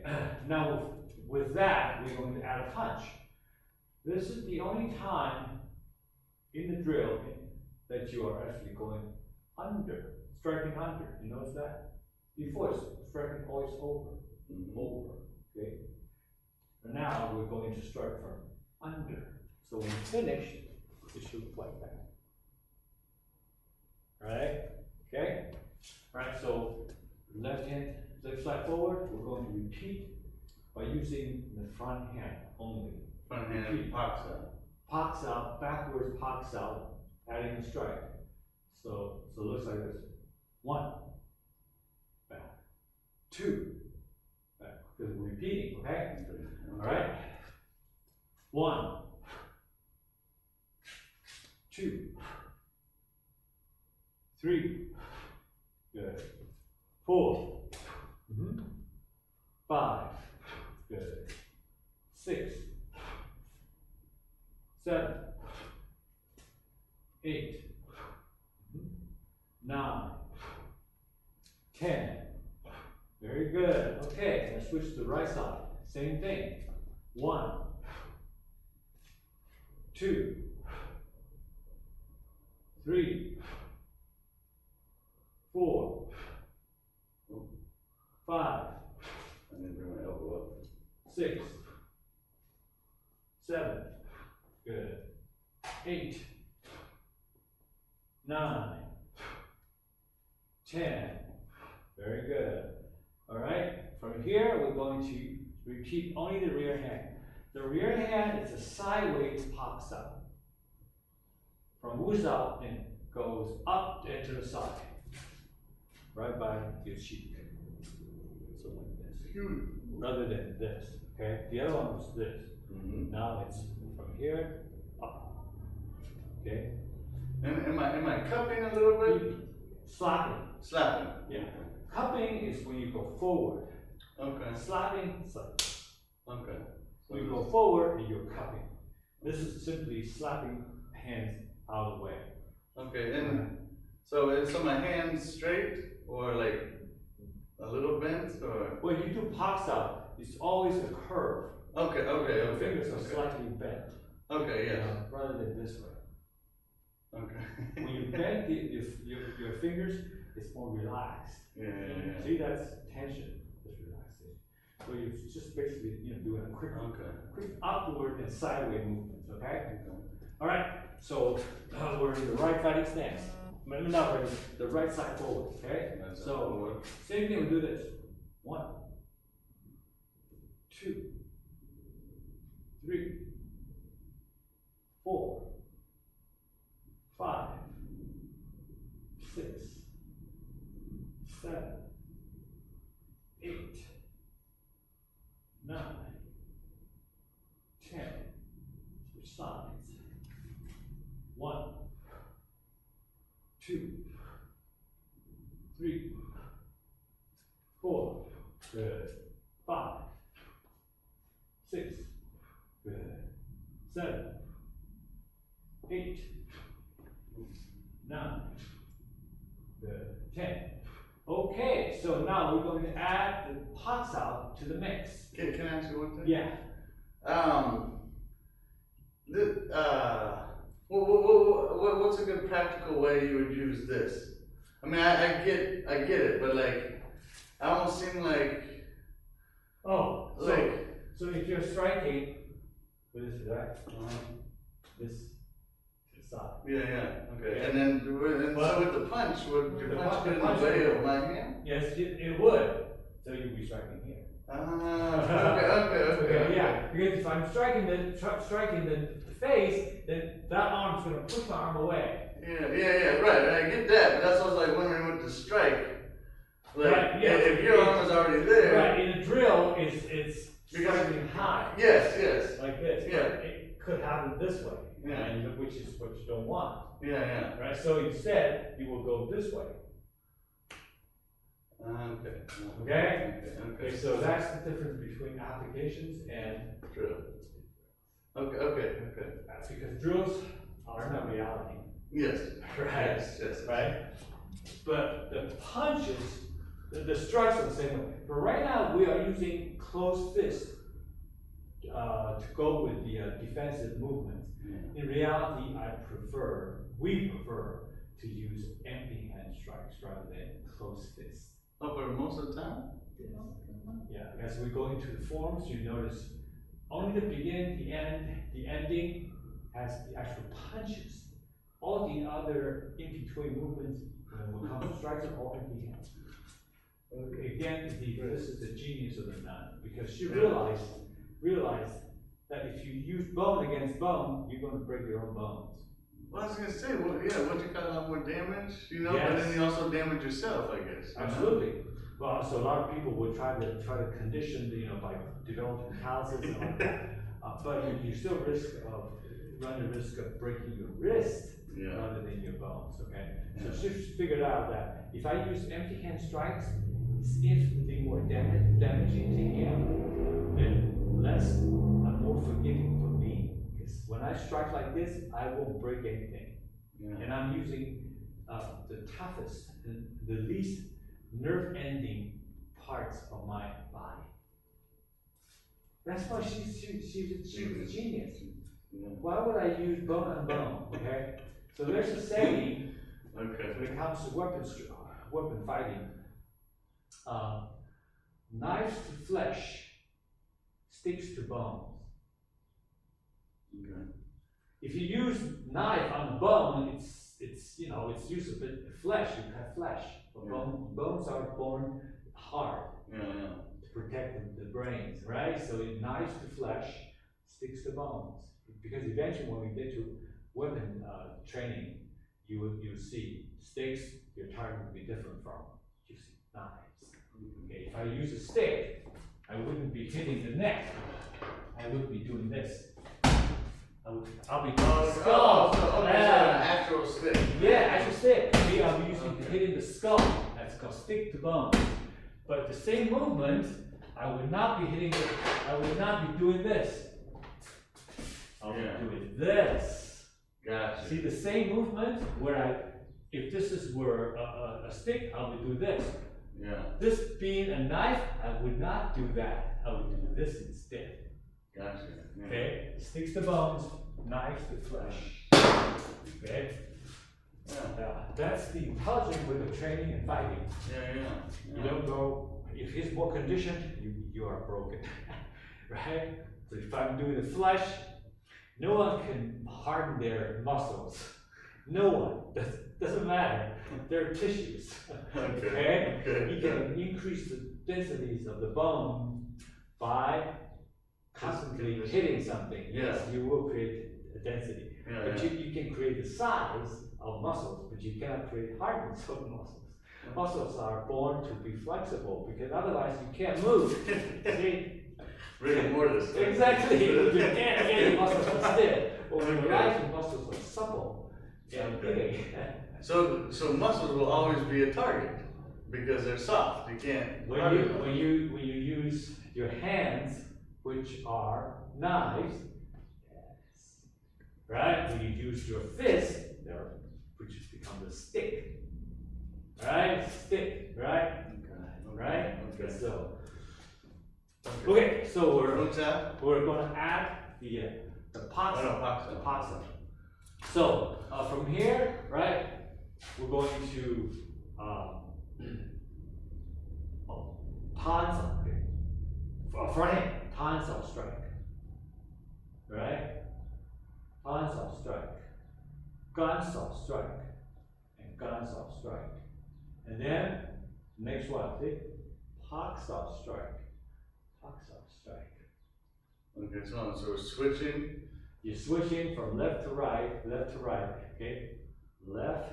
Now with that, we're going to add a punch. This is the only time in the drill that you are actually going under, striking under. You notice that? Before it's striking always over, over, okay? And now we're going to start from under. So when you finish, it should look like that. Alright? Okay? Alright, so left side forward, we're going to repeat by using the front hand only. Front hand pops out. Pops out, backwards pops out, adding a strike. So it looks like this. 1, back. 2, back. Because we're repeating, okay? Alright? 1, 2, 3, good. 4, 5, good. 6, 7, 8, 9, 10. Very good. Okay, let's switch to the right side. Same thing. 1, 2, 3, 4, 5, And then bring my elbow up. 6, 7, good. 8, 9, 10. Very good. All right. From here, we're going to repeat only the rear hand. The rear hand is a sideways pops out. From wuzao and goes up and to the side, right by your cheek. So like this, rather than this. Okay. The other one was this. Now it's from here up. Okay. And am I cupping a little bit? Slapping. Slapping. Yeah. Cupping is when you go forward. Okay. Slapping is like Okay. when you go forward and you're cupping. This is simply slapping hands out of the way. Okay. And so my hands straight or like a little bent or? When you do pox out, it's always a curve. Okay. Okay. Your Okay. fingers are Okay. slightly bent. Okay. Yes. Rather than this way. Okay. When you bend your fingers, it's more relaxed. Yeah. See, that's tension, that's relaxation. So you just basically, doing a quick upward and sideways movements, okay? All right, so we're in the right fighting stance. Not ready, the right side forward, okay? So, same thing, we do this. 1, 2, 3, 4, 5, 6, 7, 8, 9, 10. Switch sides. 1, 2, 3, 4. Good. 5, 6. Good. 7, 8, 9. Good. 10. Okay, so now we're going to add the pots out to the mix. Can I ask you one thing? Yeah. What's a good practical way you would use this? I mean, I get it, but like, I almost seem like, So if you're striking, what is it, right? This to the side. yeah, okay. And then, so with the punch, would your The punch get in punch the way would- of my hand? Yes, it would. So you'd be striking here. Okay. Yeah, because if I'm striking the face, then that arm's gonna push my arm away. Yeah, right, I get that, but that's what I was like wondering with the strike. Like, Right, yeah. if your arm is already there. Right, in a drill, it's Because- striking high, Yes, like this, Yeah. but it could happen this way, Yeah. and which is what you don't want, yeah. right? So instead, you will go this way. Okay. Okay, so that's the difference between applications and True. Okay. that's because drills are not reality, Yes. right? Yes. Right? But the punches, the strikes are the same way. But right now we are using closed fist to go with the defensive movement. In reality, we prefer to use empty hand strikes rather than closed fists. Oh, but most of the time? Yeah, as we go into the forms, you notice only the beginning, the end, the ending has the actual punches. All the other in-between movements, when it comes to strikes, are all empty hands. Again, this is the genius of the nun, because she realized that if you use bone against bone, you're going to break your own bones. Well, I was gonna say, well, yeah, what you got a lot more damage, you know, Yes. but then you also damage yourself, I guess. you know? Absolutely. Well, so a lot of people would try to condition, by developing calluses and all that. But you still run the risk of breaking your wrist Yeah. rather than your bones, okay? Yeah. So she figured out that if I use empty hand strikes, it's infinitely more damaging to him and less and more forgiving for me. Because when I strike like this, I won't break anything. Yeah. And I'm using the toughest, the least nerve ending parts of my body. That's why she's a genius. Yeah. Why would I use bone on bone? Okay? So there's a saying Okay. when it comes to weapon fighting. Knives to flesh, sticks to bones. Okay. If you use knife on the bone, it's use a bit of flesh, you cut flesh. But Yeah. bones are born hard Yeah, to protect the brains, right? So knives to flesh, sticks to bones. Because eventually when we get to weapon training, you see sticks, your target will be different from you see knives. Okay, if I use a stick, I wouldn't be hitting the neck. I would be doing this. I'll be doing the skull. okay, so an actual stick. Yeah, actual stick. Me, I'll be using hitting the skull. That's called stick to bone. But the same movement, I would not be doing this. I'll Yeah. be doing this. Gotcha. See the same movement where if this were a stick, I would do this. Yeah. This being a knife, I would not do that. I would do this instead. Gotcha. Yeah. Okay? Sticks to bones, knives to flesh. Okay? Yeah. That's the intelligent way of training and fighting. Yeah. You don't go, if he's more conditioned, you are broken. Right? So if I'm doing the flesh, no one can harden their muscles. No one. Doesn't matter. They're tissues. Okay. You can increase the densities of the bone by constantly hitting something. Yes, you will create a density. Yeah, But you can create the size of muscles, but you cannot create hardness of muscles. Muscles are born to be flexible because otherwise you can't move. See? Rigor mortis. Exactly. You can't get any muscles are stiff. But when your life muscles are supple and hitting. So muscles will always be a target because they're soft. You can't. When you use your hands, which are knives, right? When you use your fist, which becomes a stick, right? Stick, right? Right? Okay. So, okay, so What's that? we're going to add the paksa. Oh, no, paksa. The paksa. So from here, right? We're going to Tansa. Front hand, Tansa strike. Right? Tansa strike. Gansa strike. And Gansa strike. And then, next one, see? Paksa strike. Paksa strike. Okay, so we're switching. You're switching from left to right, okay? Left,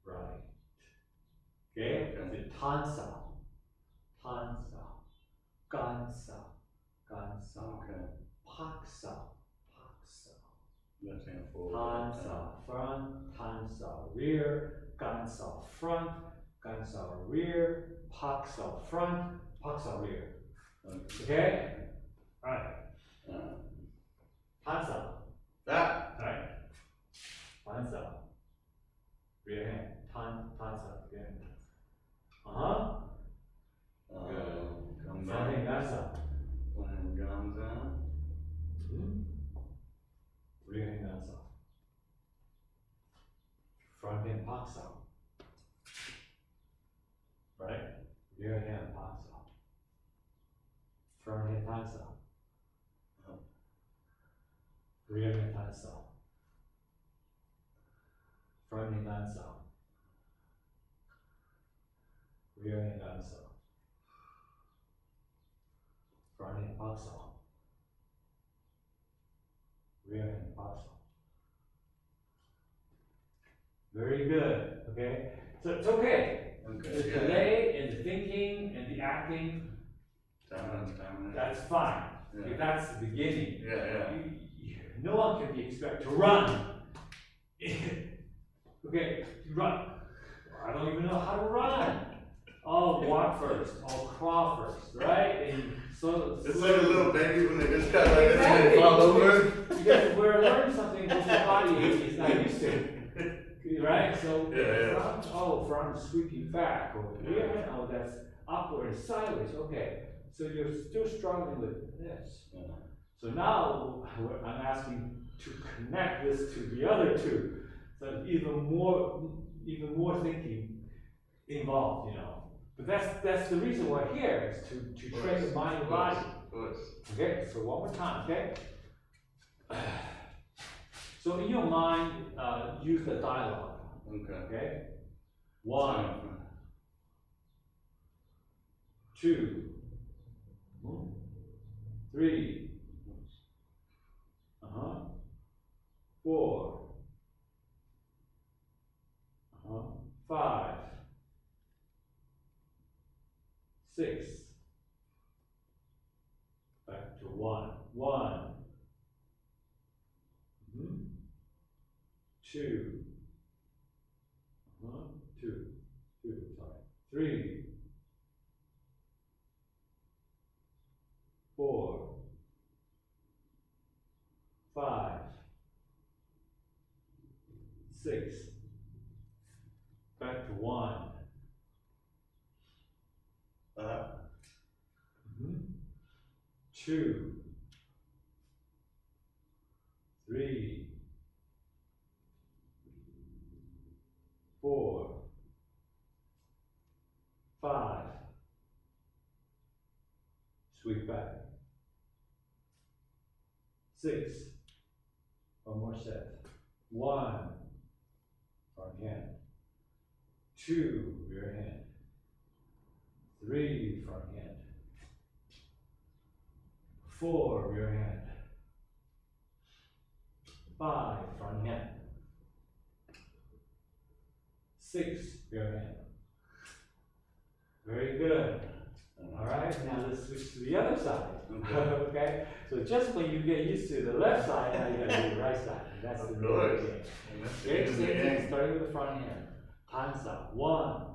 right. Okay? The Tansa. Tansa. Gansa. Gansa. Okay. Paksa. Paksa. Left hand forward. Tansa front, Tansa rear, Gansa front, Gansa rear, Paksa front, Paksa rear. Okay? Alright. Tansa. That. Alright. Tansa. Rear hand. Tansa. Rear hand. Come Front hand back. Gansa. One hand Ganza. rear hand tan sao, front hand tan sao, rear hand tan sao, front hand pak sao, rear hand pak sao. Very good, okay? So it's okay. Okay, The yeah. delay and the thinking and the acting, Time. that's fine. Yeah. If that's the beginning. Yeah. No one can be expected to run. Okay, run. I don't even know how to run. Oh, walk first. Oh, crawl first, right? And so It's like a little baby when they just kind of like this and Exactly. they fall over. Because we're learning something which your body is not used to. Right? So Yeah. front sweeping back or rear, oh, that's upward and sideways. Okay. So you're still struggling with this. Yeah. So now I'm asking to connect this to the other two. So even more thinking involved, you know. But that's the reason we're here, is to train the mind and body. Of course. Okay, so one more time, okay? So in your mind, use the dialogue, Okay. okay? 1, 2, 3, 4, 5, 6, back to 1, 2, 3, 4, 5, 6, back to 1. 2, 3, 4, 5, sweep back. 6, one more set. 1, front hand. 2, rear hand. 3, front hand. 4, rear hand. 5, front hand. 6, rear hand. Very good. All right, now let's switch to the other side. Okay? So just when you get used to the left side, now you gotta do the right side. That's the Of name course. of the game. And that's Okay, the same thing, game. starting with the front hand. Hands up. 1,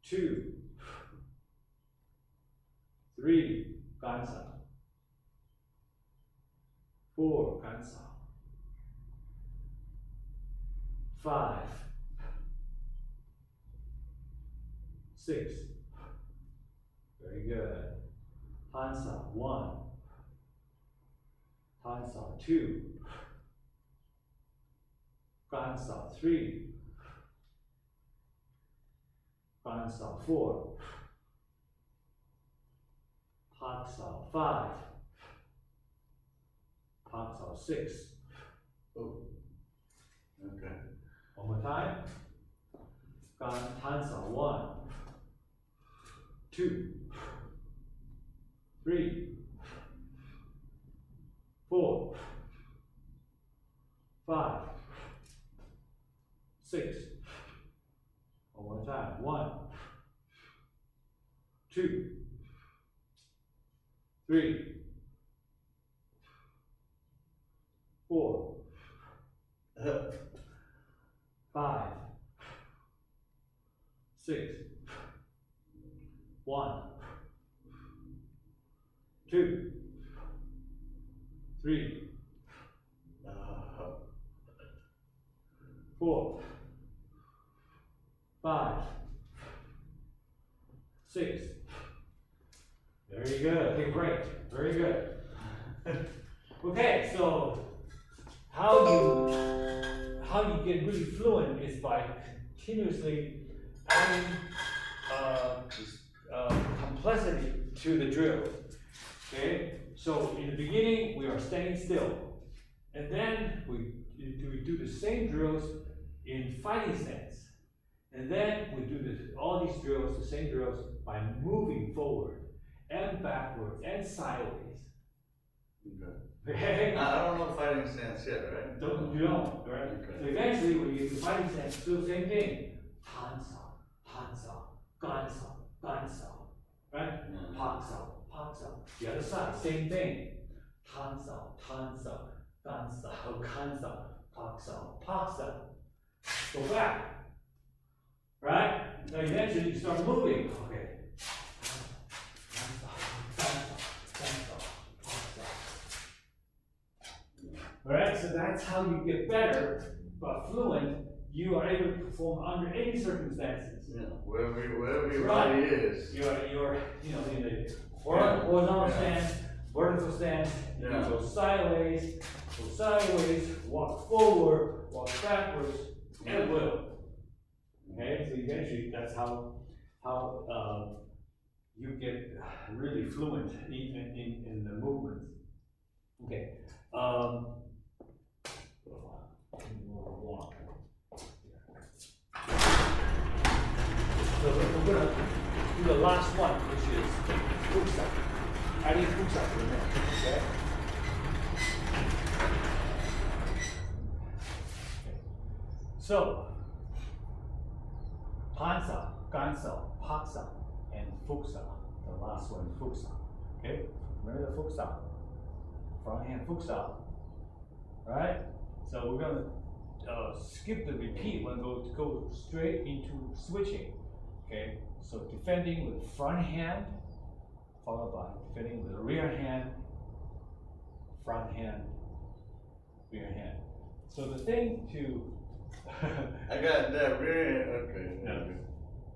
2, 3, hands up. 4, hands up. 5, 6. Very good. Hands up. 1. Hands up. 2. Hands up. 3. Hands up. 4. Hands up. 5. Hands up. 6. Oh. Okay. One more time. Hands up. 1, 2, 3, 4, 5, 6. One more time. 1, 2, 3, 4, 5, 6. 1, 2, 3, 4, 5, 6. Very good. Okay, great. Very good. Okay, so how you get really fluent is by continuously adding complexity to the drill. Okay, so in the beginning, we are staying still. And then we do the same drills in fighting stance. And then we do all these drills, the same drills, by moving forward and backwards and sideways. Okay. Okay? I don't know fighting stance yet, right? You don't, right? Okay. So eventually, when you get to fighting stance, do the same thing. Hansa, Hansa, Gansa, Gansa, right? Yeah. Paksa, Paksa. The other side, same thing. Hansa, Tansa, Gansa, Gansa, Paksa, Paksa. Go back. Right? Now eventually you start moving. Okay. Alright, so that's how you get better, but fluent, you are able to perform under any circumstances. Yeah. Wherever your Right. body is. You're in the horizontal stance, vertical stance, you Yeah. go sideways, walk forward, walk backwards, at will. Okay, so eventually that's how you get really fluent in the movements. Okay. So we're gonna do the last one, which is Fuxa. Adding Fuxa for a minute, okay? So, Pansa, Gansa, Paksa, and Fuxa. The last one, Fuxa. Okay? Remember the Fuxa? Front hand Fuxa. Right? So we're gonna skip the repeat. We're going to go straight into switching. Okay? So defending with front hand, followed by defending with the rear hand, front hand, rear hand. So the thing to I got that rear. Okay. Yeah.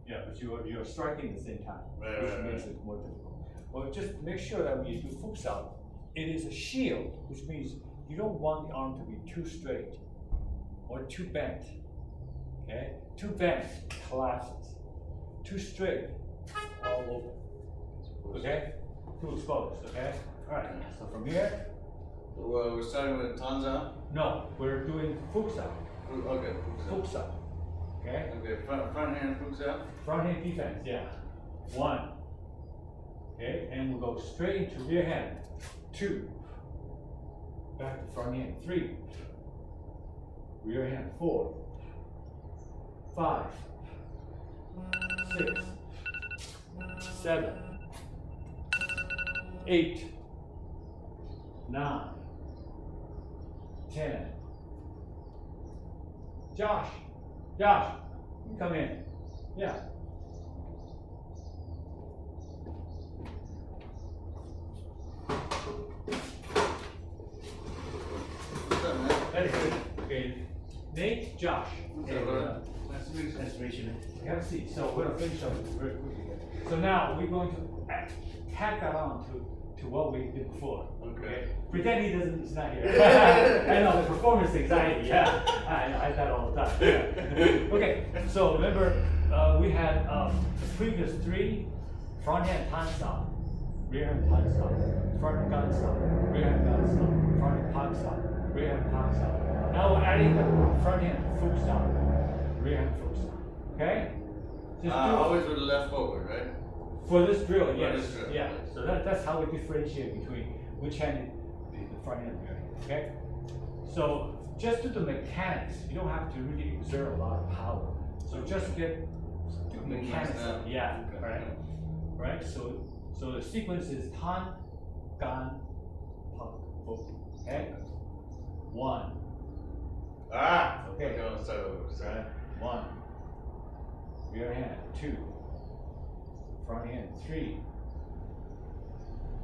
Yeah, but you're striking at the same time, Right, which right, makes it more difficult. Well, just make sure that when you do Fuxa, it is a shield, which means you don't want the arm to be too straight or too bent. Okay? Too bent collapses. Too straight, all open. Okay? Too exposed, okay? Alright, so from here, Well, we're starting with Tanza. no, we're doing Fuxa. Okay. Fuxa. Okay? Okay. Front hand hooks out. Front hand defense, yeah. 1. Okay, and we'll go straight into rear hand. 2. Back to front hand. 3. Rear hand. 4. 5. 6. 7. 8. 9. 10. Josh, you come in. Yeah. What's up, man? Very good. Okay. Nate, Josh. Okay, Okay, brother. Nice to meet you. Nice to meet you. Have a seat. So we're gonna finish up very quickly here. So now we're going to tack that on to what we did before. Okay. Pretend he's not here. I know, the performance anxiety, yeah. I have that all the time. Yeah. Okay, so remember, we had the previous 3, front hand tansa, rear hand tansa, front hand gansa, rear hand gansa, front hand paksa, rear hand paksa. Now we're adding the front hand fuxa, rear hand fuxa. Okay? Just do it. Always with the left forward, right? For this drill, For yes. this drill, Yeah. yes. So that's how we differentiate between which hand the front hand and rear hand. Okay? So just do the mechanics. You don't have to really exert a lot of power. So just get the Movements mechanics. down. Yeah. Okay. Right. Right. So the sequence is tan, gan, pak, fuk. Okay. 1. Okay. Okay, I'll start over. Sorry. Right. 1. Rear hand. 2. Front hand. 3.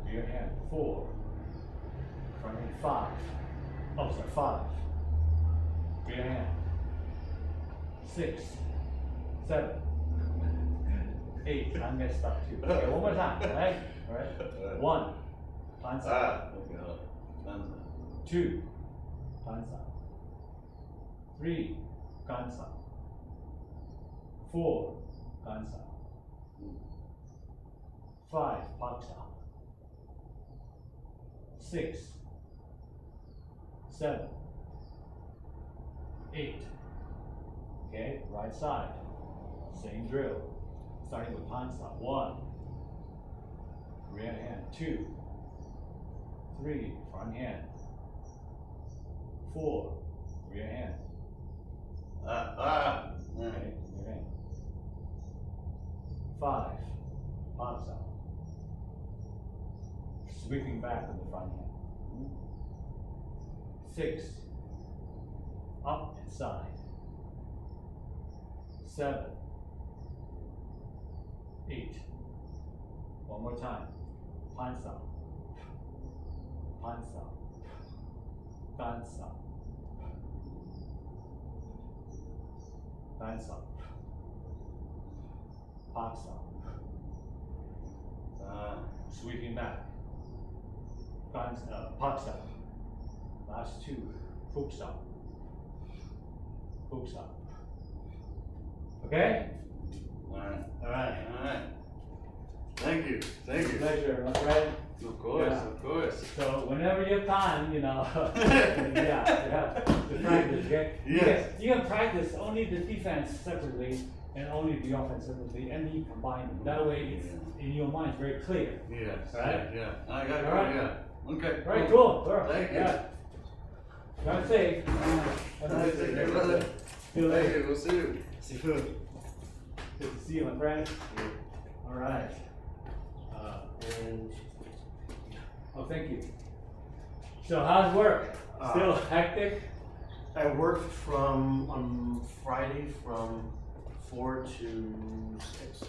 Rear hand. 4. Front hand. 5. Oh, sorry. 5. Rear hand. 6. 7. 8. I'm messed up too. Okay, one more time. Right. Right. 1. Pansa. Okay, hold on. 2. Pansa. 3. Gansa. 4. Gansa. 5. Paksa. 6, 7, 8. Okay, right side. Same drill. Starting with palm stop. 1. Rear hand. 2. 3. Front hand. 4. Rear hand. Okay, rear hand. 5. Palm stop. Sweeping back with the front hand. 6. Up and side. 7. 8. One more time. Palm stop. Palm stop. Palm stop. Palm stop. Palm stop. Sweeping back. Palm stop. Last 2. Hook stop. Hook stop. Okay? Alright. Alright. Alright. Thank you. Thank you. Pleasure, my friend. Of course, Yeah. of course. So whenever you have time, yeah, to practice, okay? Yes. You can practice only the defense separately and only the offense separately, and then you combine them. That way, it's in your mind it's very clear. Yes. Alright? Yeah. I got it. Alright. Yeah. Okay. All right, cool. Thank you. Yeah. Drive safe. Have a Alright, nice take day. care, brother. See you Thank later. you. We'll see you. See you. Good to see you, my friend. All right. And Oh, thank you. So how's work? Still Uh, hectic? I worked from on Friday from 4 to 6.